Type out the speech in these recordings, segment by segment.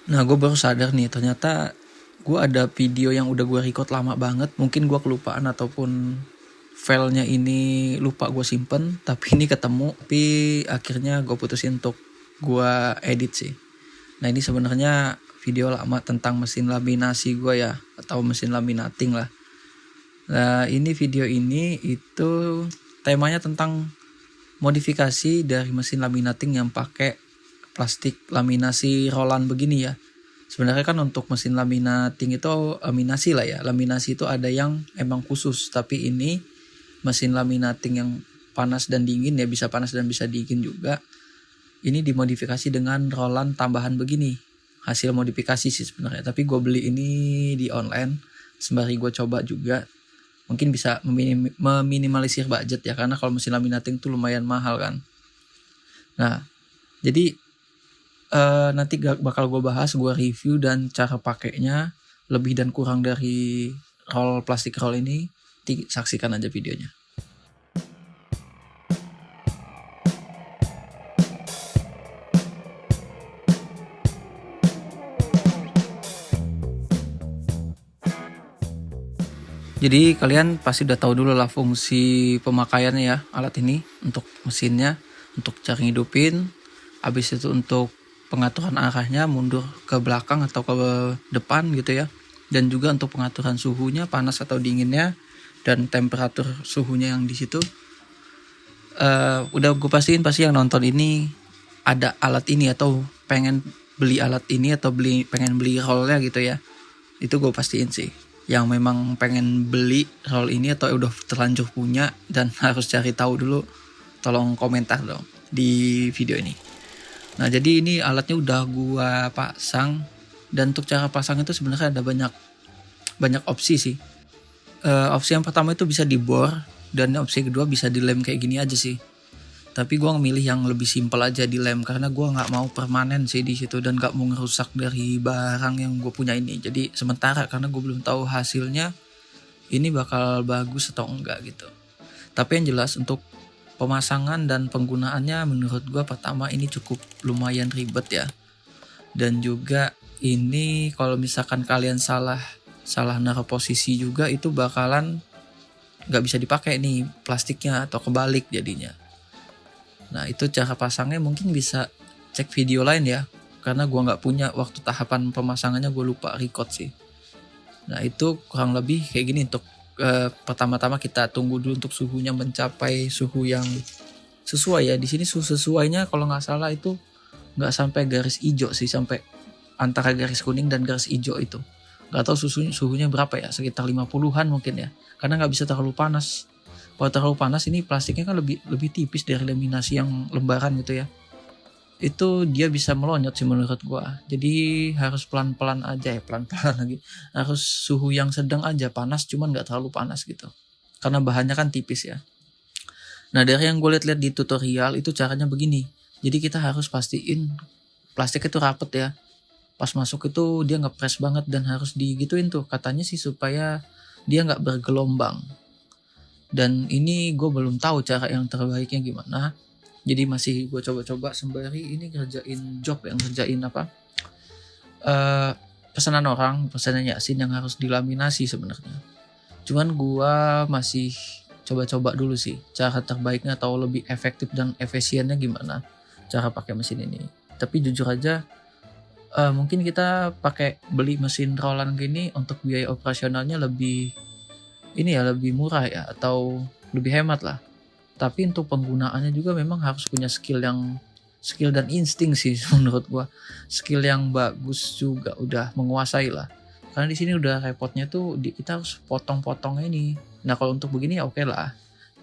Nah, gue baru sadar nih, ternyata gue ada video yang udah gue record lama banget. Mungkin gue kelupaan ataupun filenya ini lupa gue simpen, tapi ini ketemu. Tapi akhirnya gue putusin untuk gue edit sih. Nah, ini sebenarnya video lama tentang mesin laminasi gue ya, atau mesin laminating lah. Nah, ini video ini itu temanya tentang modifikasi dari mesin laminating yang pakai plastik laminasi rolan begini ya. Sebenarnya kan untuk mesin laminating itu laminasi lah ya. Laminasi itu ada yang emang khusus, tapi ini mesin laminating yang panas dan dingin ya, bisa panas dan bisa dingin juga. Ini dimodifikasi dengan rolan tambahan begini. Hasil modifikasi sih sebenarnya, tapi gue beli ini di online sembari gue coba juga. Mungkin bisa meminimalisir budget ya, karena kalau mesin laminating tuh lumayan mahal kan. Nah, jadi nanti bakal gue bahas, gue review dan cara pakainya, lebih dan kurang dari roll plastik roll ini. Nanti saksikan aja videonya. Jadi kalian pasti udah tahu dulu lah fungsi pemakaiannya ya, alat ini untuk mesinnya, untuk cara ngidupin, habis itu untuk pengaturan arahnya mundur ke belakang atau ke depan gitu ya, dan juga untuk pengaturan suhunya, panas atau dinginnya, dan temperatur suhunya yang di situ. Udah gue pastiin pasti yang nonton ini ada alat ini atau pengen beli alat ini atau pengen beli rollnya gitu ya. Itu gue pastiin sih. Yang memang pengen beli roll ini atau udah terlanjur punya dan harus cari tahu dulu, tolong komentar dong di video ini. Nah, jadi ini alatnya udah gua pasang, dan untuk cara pasang itu sebenarnya ada banyak opsi sih. Opsi yang pertama itu bisa dibor, dan opsi kedua bisa dilem kayak gini aja sih. Tapi gue milih yang lebih simpel aja, dilem, karena gue nggak mau permanen sih di situ dan nggak mau ngerusak dari barang yang gue punya ini. Jadi sementara, karena gue belum tahu hasilnya ini bakal bagus atau enggak gitu. Tapi yang jelas untuk pemasangan dan penggunaannya menurut gue pertama ini cukup lumayan ribet ya. Dan juga ini kalau misalkan kalian salah naruh posisi juga, itu bakalan nggak bisa dipakai nih plastiknya atau kebalik jadinya. Nah, itu cara pasangnya mungkin bisa cek video lain ya, karena gue nggak punya waktu tahapan pemasangannya, gue lupa record sih. Nah, itu kurang lebih kayak gini. Untuk pertama-tama kita tunggu dulu untuk suhunya mencapai suhu yang sesuai ya. Di sini suhu sesuainya kalau nggak salah itu nggak sampai garis hijau sih, sampai antara garis kuning dan garis hijau itu. Nggak tahu suhunya berapa ya, sekitar 50-an mungkin ya, karena nggak bisa terlalu panas. Kalau terlalu panas ini plastiknya kan lebih tipis dari laminasi yang lembaran gitu ya. Itu dia bisa melonyot sih menurut gua. Jadi harus pelan-pelan aja ya, pelan-pelan lagi. Harus suhu yang sedang aja, panas cuman nggak terlalu panas gitu. Karena bahannya kan tipis ya. Nah, dari yang gue lihat-lihat di tutorial itu caranya begini. Jadi kita harus pastiin plastik itu rapet ya. Pas masuk itu dia ngepres banget dan harus digituin tuh. Katanya sih supaya dia nggak bergelombang. Dan ini gue belum tahu cara yang terbaiknya gimana. Jadi masih gue coba-coba sembari ini ngerjain job, yang ngerjain apa, pesanan orang, pesanan Yasin yang harus dilaminasi sebenarnya. Cuman gue masih coba-coba dulu sih cara terbaiknya atau lebih efektif dan efisiennya gimana cara pakai mesin ini. Tapi jujur aja, mungkin kita pakai beli mesin rollan gini untuk biaya operasionalnya lebih ini ya, lebih murah ya, atau lebih hemat lah. Tapi untuk penggunaannya juga memang harus punya skill dan insting sih menurut gua. Skill yang bagus juga, udah menguasai lah. Karena di sini udah repotnya tuh kita harus potong-potong ini. Nah, kalau untuk begini ya oke lah.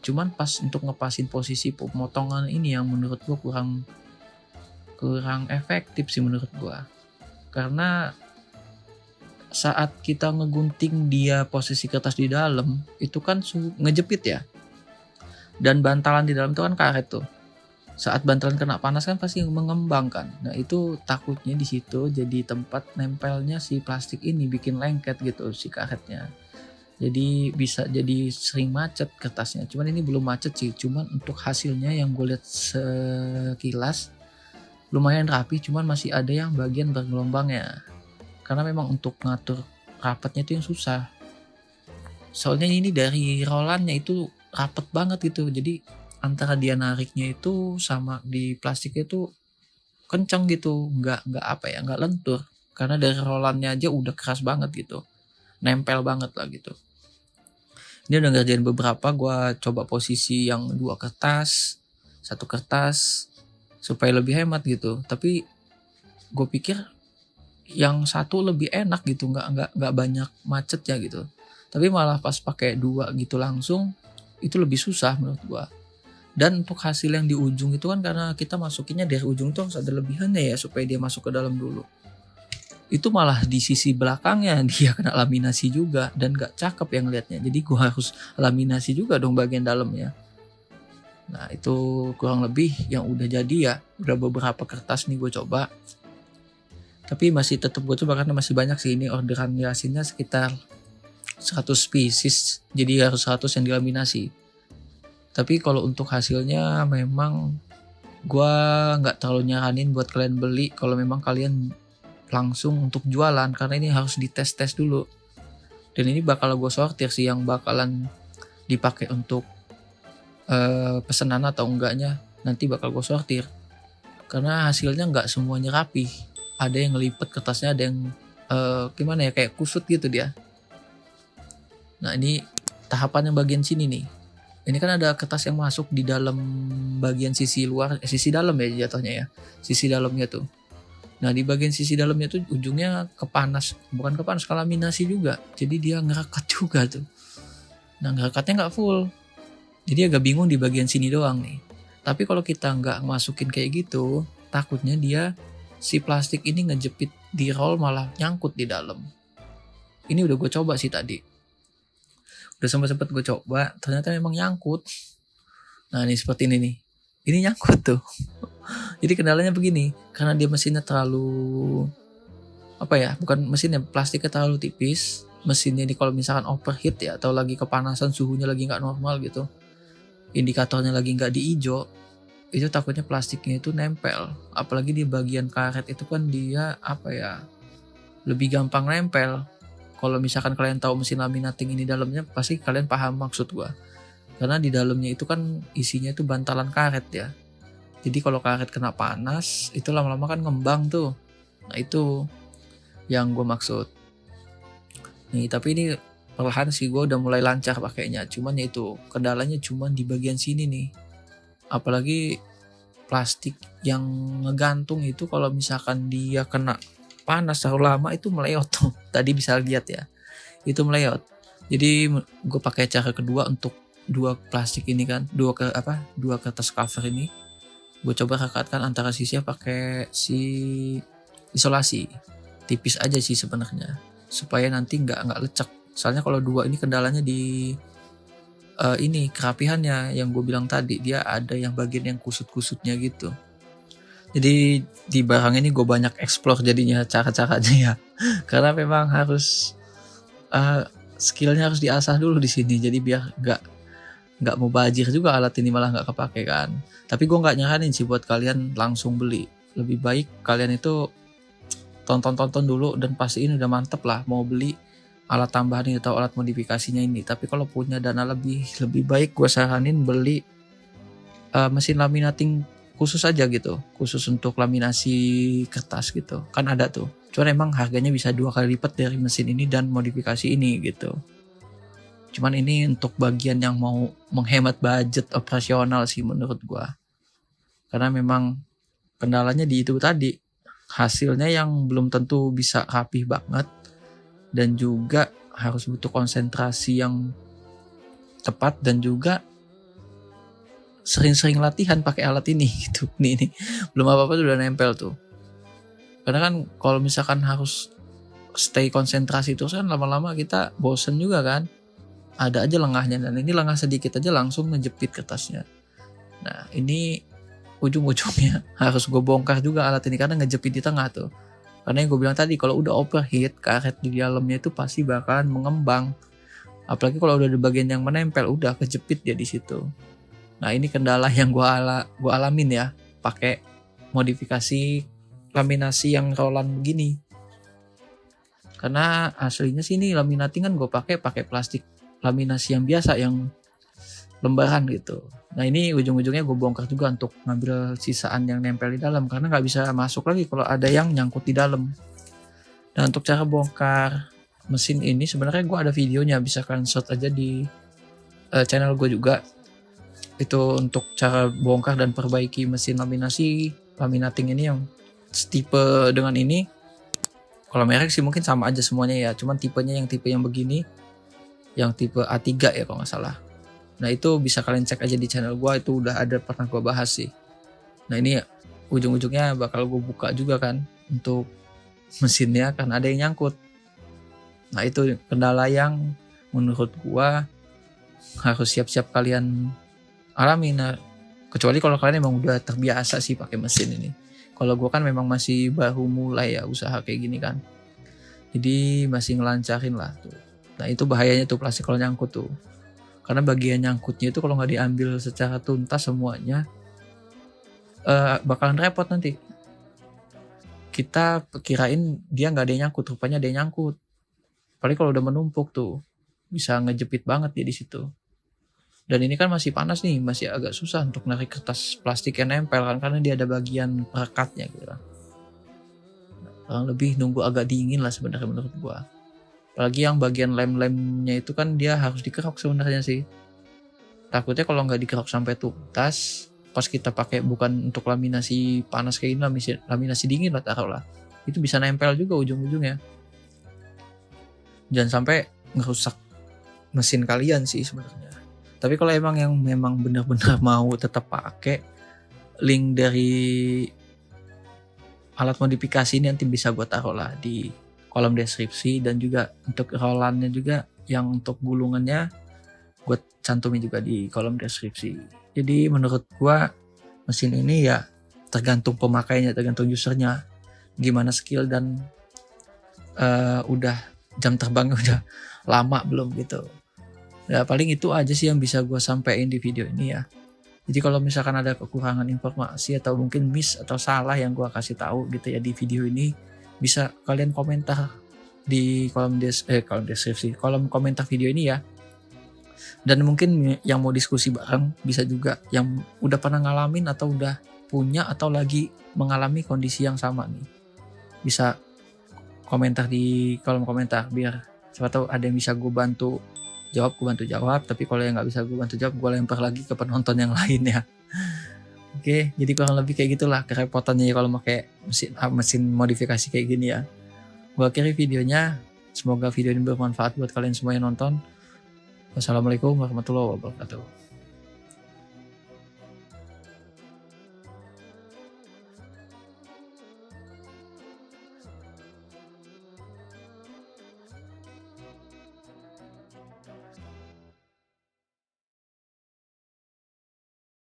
Cuman pas untuk ngepasin posisi pemotongan ini yang menurut gua kurang efektif sih menurut gua. Karena saat kita ngegunting dia posisi kertas di dalam, itu kan ngejepit ya. Dan bantalan di dalam itu kan karet tuh. Saat bantalan kena panas kan pasti mengembang kan. Nah, itu takutnya di situ jadi tempat nempelnya si plastik ini, bikin lengket gitu si karetnya. Jadi bisa jadi sering macet kertasnya. Cuman ini belum macet sih. Cuman untuk hasilnya yang gue lihat sekilas lumayan rapi, cuman masih ada yang bagian bergelombangnya. Karena memang untuk ngatur rapatnya itu yang susah. Soalnya ini dari rollannya itu rapet banget gitu. Jadi antara dia nariknya itu sama di plastiknya itu kenceng gitu, nggak lentur. Karena dari rollannya aja udah keras banget gitu, nempel banget lah gitu. Ini udah ngerjain beberapa, gue coba posisi yang 2 kertas, 1 kertas, supaya lebih hemat gitu. Tapi gue pikir yang satu lebih enak gitu, nggak banyak macet ya gitu. Tapi malah pas pakai 2 gitu langsung, itu lebih susah menurut gue. Dan untuk hasil yang di ujung itu kan karena kita masukinnya dari ujung tuh harus ada lebihannya ya, supaya dia masuk ke dalam dulu. Itu malah di sisi belakangnya dia kena laminasi juga, dan gak cakep yang liatnya. Jadi gue harus laminasi juga dong bagian dalamnya. Nah itu kurang lebih yang udah jadi ya. Udah beberapa kertas nih gue coba, tapi masih tetap gue coba karena masih banyak sih. Ini orderan yasinnya sekitar 100 pieces, jadi harus 100 yang dilaminasi. Tapi kalau untuk hasilnya memang gue gak terlalu nyaranin buat kalian beli kalau memang kalian langsung untuk jualan, karena ini harus dites-tes dulu. Dan ini bakal gue sortir sih yang bakalan dipakai untuk pesanan atau enggaknya, nanti bakal gue sortir. Karena hasilnya nggak semuanya rapi, ada yang ngelipet kertasnya, ada yang gimana ya, kayak kusut gitu dia. Nah ini tahapan yang bagian sini nih. Ini kan ada kertas yang masuk di dalam bagian sisi luar, sisi dalam ya jatuhnya ya, sisi dalamnya tuh. Nah di bagian sisi dalamnya tuh ujungnya bukan kepanas, laminasi juga. Jadi dia ngerekat juga tuh. Nah ngerekatnya nggak full, jadi agak bingung di bagian sini doang nih. Tapi kalau kita nggak masukin kayak gitu, takutnya si plastik ini ngejepit di roll malah nyangkut di dalam. Ini udah gue coba sih tadi. Udah sempet gue coba, ternyata memang nyangkut. Nah ini seperti ini nih. Ini nyangkut tuh. Jadi kendalanya begini, karena dia mesinnya terlalu bukan mesinnya, plastiknya terlalu tipis. Mesinnya ini kalau misalkan overheat ya, atau lagi kepanasan, suhunya lagi nggak normal gitu, indikatornya lagi nggak di hijau, itu takutnya plastiknya itu nempel. Apalagi di bagian karet itu kan dia lebih gampang nempel. Kalau misalkan kalian tahu mesin laminating ini dalamnya, pasti kalian paham maksud gua. Karena di dalamnya itu kan isinya itu bantalan karet ya. Jadi kalau karet kena panas, itu lama-lama kan ngembang tuh. Nah itu yang gue maksud. Nih tapi ini perlahan sih gue udah mulai lancar pakainya. Cuman ya itu kendalanya cuman di bagian sini nih. Apalagi plastik yang ngegantung itu kalau misalkan dia kena panas terlalu lama itu meleot tuh. Tadi bisa lihat ya, itu meleot. Jadi gue pakai cara kedua untuk 2 plastik ini kan, 2 kertas cover ini. Gue coba rekatkan antara sisinya pakai si isolasi tipis aja sih sebenarnya, supaya nanti nggak lecek. Soalnya kalau 2 ini kendalanya di ini kerapihannya yang gue bilang tadi, dia ada yang bagian yang kusut-kusutnya gitu. Jadi di barang ini gue banyak explore jadinya cara-caranya ya. Karena memang harus skillnya harus diasah dulu di sini. Jadi biar nggak mau bajir juga alat ini, malah nggak kepake kan. Tapi gue nggak nyaranin sih buat kalian langsung beli. Lebih baik kalian itu tonton dulu dan pastiin udah mantep lah mau beli alat tambahan ini atau alat modifikasinya ini. Tapi kalau punya dana lebih baik gue saranin beli mesin laminating khusus aja gitu, khusus untuk laminasi kertas gitu. Kan ada tuh. Cuman emang harganya bisa 2 kali lipat dari mesin ini dan modifikasi ini gitu. Cuman ini untuk bagian yang mau menghemat budget operasional sih menurut gua. Karena memang kendalanya di itu tadi. Hasilnya yang belum tentu bisa rapih banget. Dan juga harus butuh konsentrasi yang tepat. Dan juga sering-sering latihan pakai alat ini gitu. Ini belum apa-apa udah nempel tuh. Karena kan kalau misalkan harus stay konsentrasi terus kan lama-lama kita bosen juga kan. Ada aja lengahnya, dan ini lengah sedikit aja langsung ngejepit kertasnya. Nah ini ujung-ujungnya harus gue bongkar juga alat ini karena ngejepit di tengah tuh. Karena yang gue bilang tadi, kalau udah overheat, karet di dalamnya itu pasti bakalan mengembang. Apalagi kalau udah di bagian yang menempel, udah kejepit dia di situ. Nah ini kendala yang gue alamin ya pakai modifikasi laminasi yang rolan begini. Karena aslinya sih ini laminating kan gue pakai plastik laminasi yang biasa yang lembaran gitu. Nah ini ujung-ujungnya gue bongkar juga untuk ngambil sisaan yang nempel di dalam karena nggak bisa masuk lagi kalau ada yang nyangkut di dalam. Dan untuk cara bongkar mesin ini sebenarnya gue ada videonya, bisa kalian search aja di channel gue juga. Itu untuk cara bongkar dan perbaiki mesin laminating ini yang tipe dengan ini. Kalau merek sih mungkin sama aja semuanya ya, cuman tipenya yang tipe yang begini, yang tipe A3 ya kalau nggak salah. Nah itu bisa kalian cek aja di channel gue, itu udah ada pernah gue bahas sih. Nah ini ujung-ujungnya bakal gue buka juga kan untuk mesinnya kan ada yang nyangkut. Nah itu kendala yang menurut gue harus siap-siap kalian alami. Nah kecuali kalau kalian emang udah terbiasa sih pakai mesin ini. Kalau gue kan memang masih baru mulai ya usaha kayak gini kan, jadi masih ngelancarin lah tuh. Nah itu bahayanya tuh plastik kalau nyangkut tuh, karena bagian nyangkutnya itu kalau nggak diambil secara tuntas semuanya bakalan repot nanti. Kita kirain dia nggak ada yang nyangkut, rupanya ada yang nyangkut. Apalagi kalau udah menumpuk tuh bisa ngejepit banget dia di situ. Dan ini kan masih panas nih, masih agak susah untuk narik kertas plastik yang nempel kan, karena dia ada bagian perekatnya gitu kan. Kurang lebih nunggu agak dingin lah sebenarnya menurut gua. Apalagi yang bagian lem-lemnya itu kan dia harus dikerok sebenarnya sih. Takutnya kalau nggak dikerok sampai tuntas, pas kita pakai bukan untuk laminasi panas kayak ini, laminasi dingin lah taruh lah, itu bisa nempel juga ujung-ujungnya. Jangan sampai ngerusak mesin kalian sih sebenarnya. Tapi kalau emang yang memang benar-benar mau tetap pakai, link dari alat modifikasi ini nanti bisa gue taruh lah di kolom deskripsi, dan juga untuk rolannya juga yang untuk gulungannya gue cantumin juga di kolom deskripsi. Jadi menurut gue mesin ini ya tergantung pemakainya, tergantung usernya gimana skill dan udah jam terbangnya udah lama belum gitu. Ya paling itu aja sih yang bisa gue sampaikan di video ini ya. Jadi kalau misalkan ada kekurangan informasi atau mungkin miss atau salah yang gue kasih tahu gitu ya di video ini, bisa kalian komentar di kolom deskripsi, kolom komentar video ini ya. Dan mungkin yang mau diskusi bareng bisa juga yang udah pernah ngalamin atau udah punya atau lagi mengalami kondisi yang sama nih. Bisa komentar di kolom komentar biar siapa tahu ada yang bisa gue bantu jawab. Tapi kalau yang nggak bisa gue bantu jawab, gue lempar lagi ke penonton yang lain ya. Oke, jadi kurang lebih kayak gitulah kerepotannya ya kalau pakai mesin modifikasi kayak gini ya. Gue akhiri videonya. Semoga video ini bermanfaat buat kalian semua yang nonton. Wassalamualaikum warahmatullahi wabarakatuh.